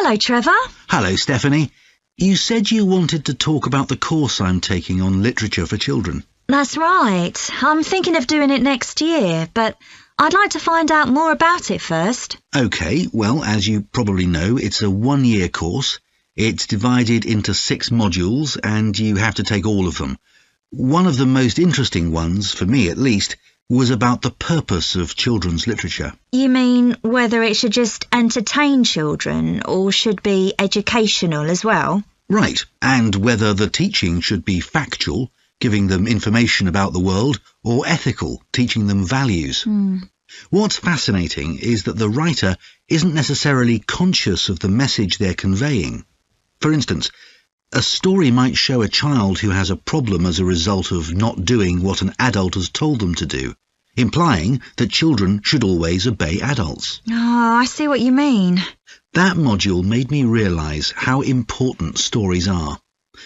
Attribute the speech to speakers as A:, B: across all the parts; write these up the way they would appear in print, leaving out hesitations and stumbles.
A: Hello, Trevor.
B: Hello, Stephanie. You said you wanted to talk about the course I'm taking on literature for children.
A: That's right. I'm thinking of doing it next year, but I'd like to find out more about it first.
B: OK, well, as you probably know, it's a one-year course. It's divided into 6 modules, and you have to take all of them. One of the most interesting ones, for me at least, was about the purpose of children's literature.
A: You mean whether it should just entertain children or should be educational as well?
B: Right, and whether the teaching should be factual, giving them information about the world, or ethical, teaching them values. What's fascinating is that the writer isn't necessarily conscious of the message they're conveying. For instance, a story might show a child who has a problem as a result of not doing what an adult has told them to do, implying that children should always obey adults.
A: Oh, I see what you mean.
B: That module made me realise how important stories are.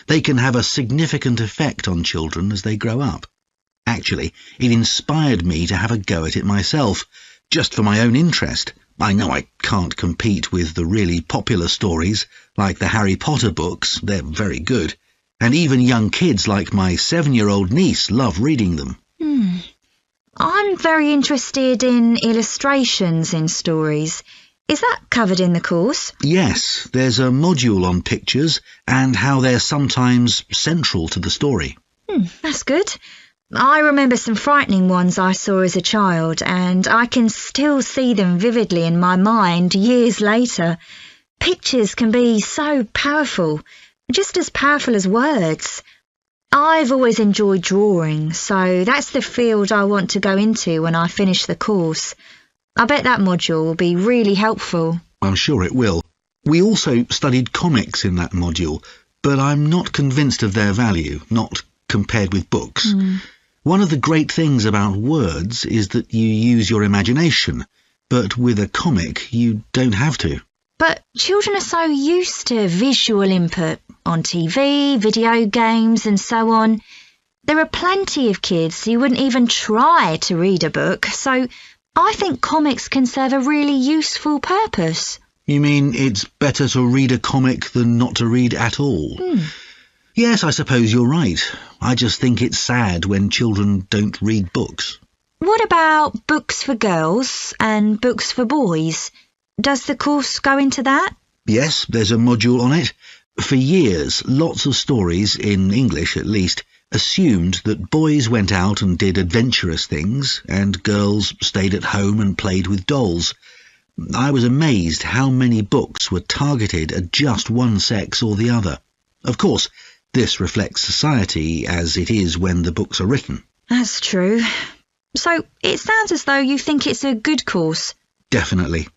B: They can have a significant effect on children as they grow up. Actually, it inspired me to have a go at it myself, just for my own interest. I know I can't compete with the really popular stories, like the Harry Potter books. They're very good. And even young kids like my 7-year-old niece love reading them.
A: I'm very interested in illustrations in stories. Is that covered in the course?
B: Yes, there's a module on pictures and how they're sometimes central to the story.
A: That's good. I remember some frightening ones I saw as a child, and I can still see them vividly in my mind years later. Pictures can be so powerful, just as powerful as words. I've always enjoyed drawing, so that's the field I want to go into when I finish the course. I bet that module will be really helpful.
B: I'm sure it will. We also studied comics in that module, but I'm not convinced of their value, not compared with books. One of the great things about words is that you use your imagination, but with a comic you don't have to.
A: But children are so used to visual input on TV, video games and so on. There are plenty of kids who wouldn't even try to read a book, so I think comics can serve a really useful purpose.
B: You mean it's better to read a comic than not to read at all? Yes, I suppose you're right. I just think it's sad when children don't read books.
A: What about books for girls and books for boys? Does the course go into that?
B: Yes, there's a module on it. For years, lots of stories, in English at least, assumed that boys went out and did adventurous things and girls stayed at home and played with dolls. I was amazed how many books were targeted at just one sex or the other. Of course, this reflects society as it is when the books are written.
A: That's true. So it sounds as though you think it's a good course.
B: Definitely.